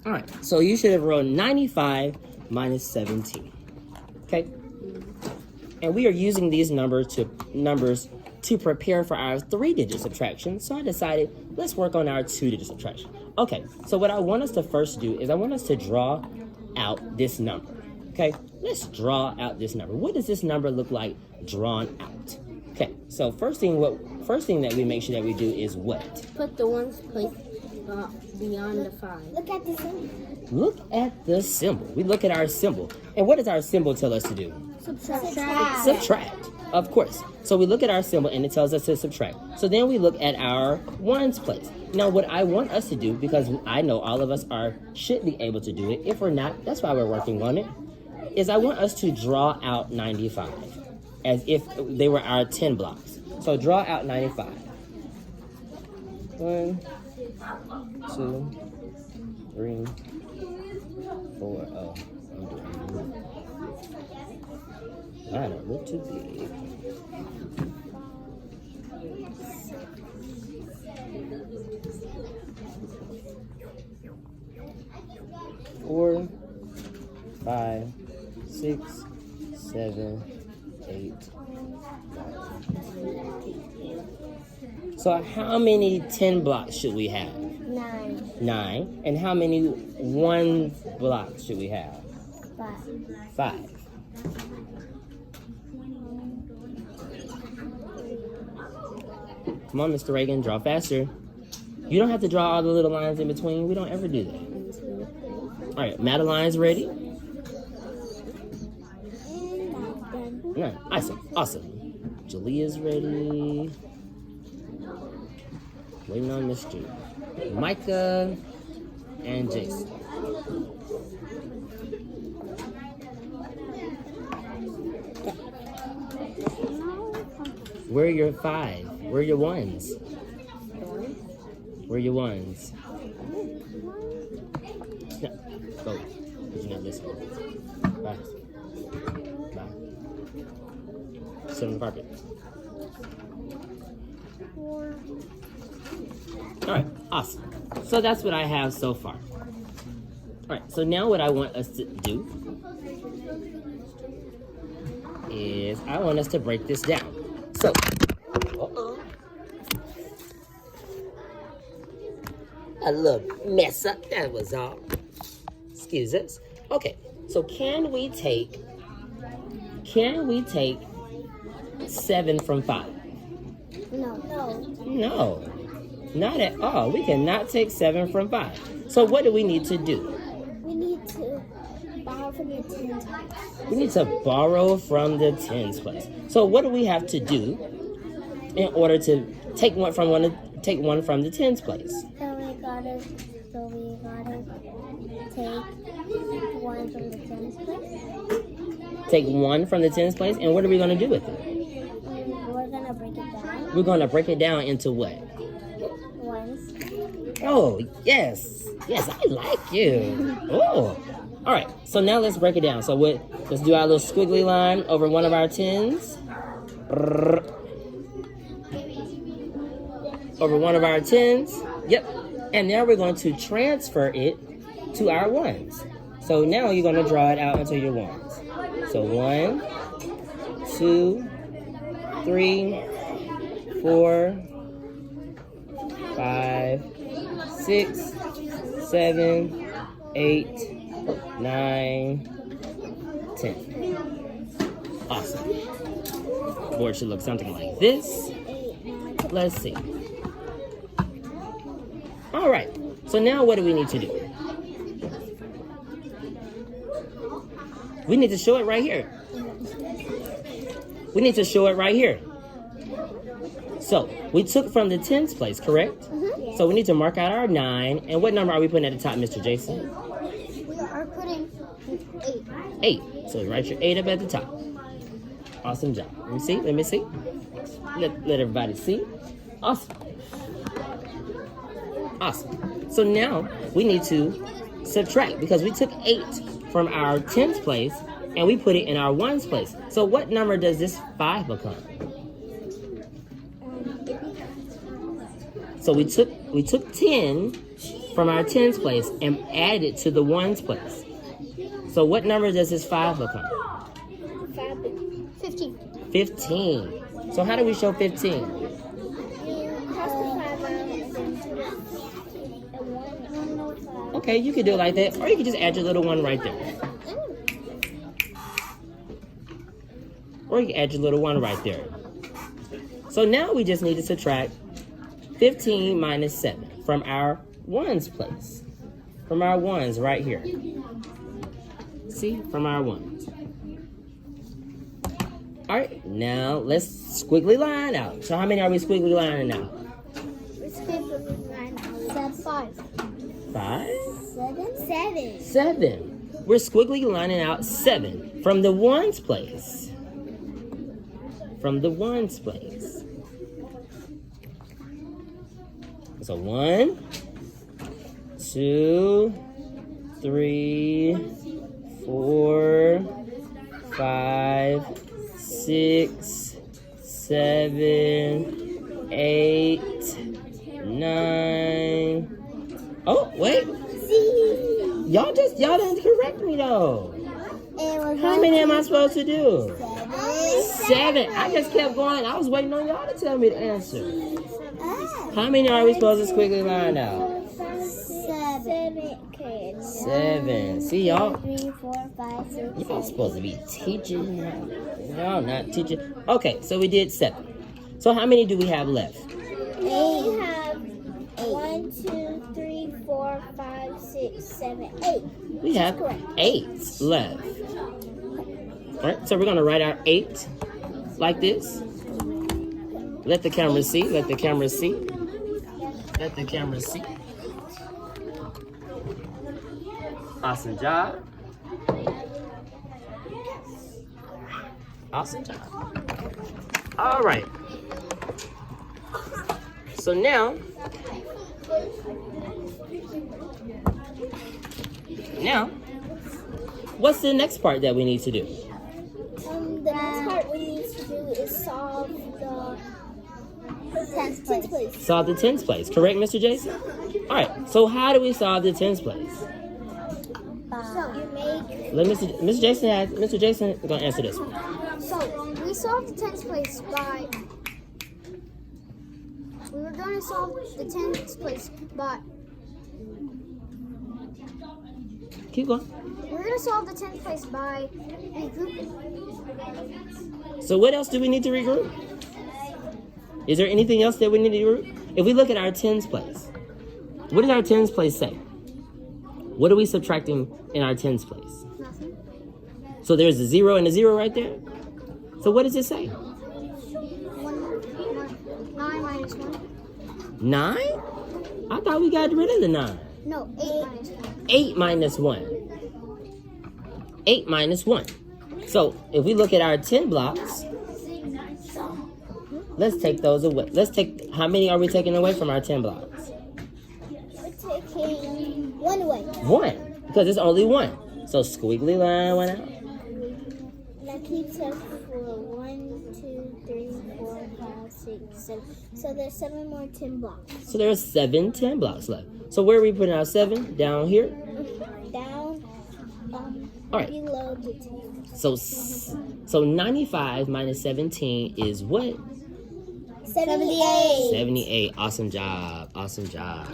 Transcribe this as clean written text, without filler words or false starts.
All right, so you should have wrote 95 minus 17. Okay? And we are using these numbers to prepare for our 3-digit subtraction. So I decided, let's work on our 2-digit subtraction. Okay, so what I want us to first do is I want us to draw out this number. Okay, let's draw out this number. What does this number look like drawn out? Okay, so first thing that we make sure that we do is what? Put the ones place beyond the 5. Look at the symbol. Look at the symbol. We look at our symbol. And what does our symbol tell us to do? Subtract. Subtract, of course. So we look at our symbol and it tells us to subtract. So then we look at our ones place. Now what I want us to do, because I know all of us should be able to do it. If we're not, that's why we're working on it, is I want us to draw out 95 as if they were our 10 blocks. So draw out 95. 1, 2, 3, 4. Oh, I'm doing it. I don't look too big. 4, 5, 6, 7, 8, 9. So how many 10 blocks should we have? 9. 9. And how many 1 blocks should we have? 5. 5. Come on, Mr. Reagan, draw faster. You don't have to draw all the little lines in between. We don't ever do that. All right, Madeline's ready? No, awesome. Jalea's ready. Waiting on Mr. Micah and Jason. Where are your 5? Where are your 1s? Where are your 1s? No, go. Because you're not listening. Bye. Sit on the carpet. All right, awesome. So that's what I have so far. All right, so now what I want us to do is I want us to break this down. So, a little mess up, that was all. Excuse us. Okay, so can we take 7 from 5? No, not at all. We cannot take 7 from 5. So what do we need to do? We need to borrow from the 10s place. We need to borrow from the 10s place. So what do we have to do in order to take one from the 10s place? So we gotta take 1 from the 10s place. Take 1 from the 10s place, and what are we going to do with it? We're gonna break it down. We're going to break it down into what? 1s. Oh, yes, I like you. Oh, all right. So now let's break it down. So let's do our little squiggly line over one of our 10s. Over one of our 10s. Yep. And now we're going to transfer it to our 1s. So now you're going to draw it out into your 1s. So 1, 2, 3, 4, 5, 6, 7, 8, 9, 10. Awesome. Board should look something like this. Let's see. All right. So now what do we need to do? We need to show it right here. We need to show it right here. So we took from the 10s place, correct? Mm-hmm. So we need to mark out our 9. And what number are we putting at the top, Mr. Jason? We are putting 8. So write your 8 up at the top. Awesome job. Let me see. Let everybody see. Awesome. So now we need to subtract because we took 8 from our 10s place and we put it in our 1s place. So what number does this 5 become? So we took 10 from our tens place and add it to the ones place. So what number does this 5 become? 15. 15. So how do we show 15? You cross the 5 out and then do a 1. Okay, you could do it like that, or you could just add your little 1 right there. Or you can add your little 1 right there. So now we just need to subtract 15 minus 7 from our ones place. From our ones right here. See? From our ones. Alright, now let's squiggly line out. So how many are we squiggly lining out? We're squiggly line out. 5. 5? 7. 7. We're squiggly lining out 7 from the ones place. From the ones place. So 1, 2, 3, 4, 5, 6, 7, 8, 9. Oh, wait. Y'all didn't correct me though. How many am I supposed to do? 7. I just kept going. I was waiting on y'all to tell me the answer. How many are we supposed to squiggly line out? 7. See y'all? 3, 4, 5, 6. Y'all supposed to be teaching. Y'all not teaching. Okay, so we did 7. So how many do we have left? We have 1, 2, 3, 4, 5, 6, 7, 8. We have 8 left. Alright, so we're gonna write our 8 like this. Let the camera see. Let the camera see. Let the camera see. Awesome job. Awesome job. All right. So now, what's the next part that we need to do? The next part we need to do is solve the tens place. Solve the tens place, correct, Mr. Jason? All right, so how do we solve the tens place? So you make. Let Mr. Jason is gonna answer this one. So we solved the tens place by. We were going to solve the tens place by. Keep going. We're going to solve the tens place by regrouping. So what else do we need to regroup? Is there anything else that we need to regroup? If we look at our tens place, what does our tens place say? What are we subtracting in our tens place? Nothing. So there's a 0 and a 0 right there. So what does it say? 9 minus 1. 9? I thought we got rid of the 9. No, 8 minus 1. 8 minus 1. 8 minus 1. So if we look at our 10 blocks, let's take those away. How many are we taking away from our 10 blocks? We're taking 1 away. 1, because it's only 1. So squiggly line went out. That keeps us for 1, 2, 3, 4, 5, 6, 7. So there's 7 more 10 blocks. So there are 7 10 blocks left. So where are we putting our 7? Down here? Down All right. below the 10. So 95 minus 17 is what? 78. 78. Awesome job. Awesome job.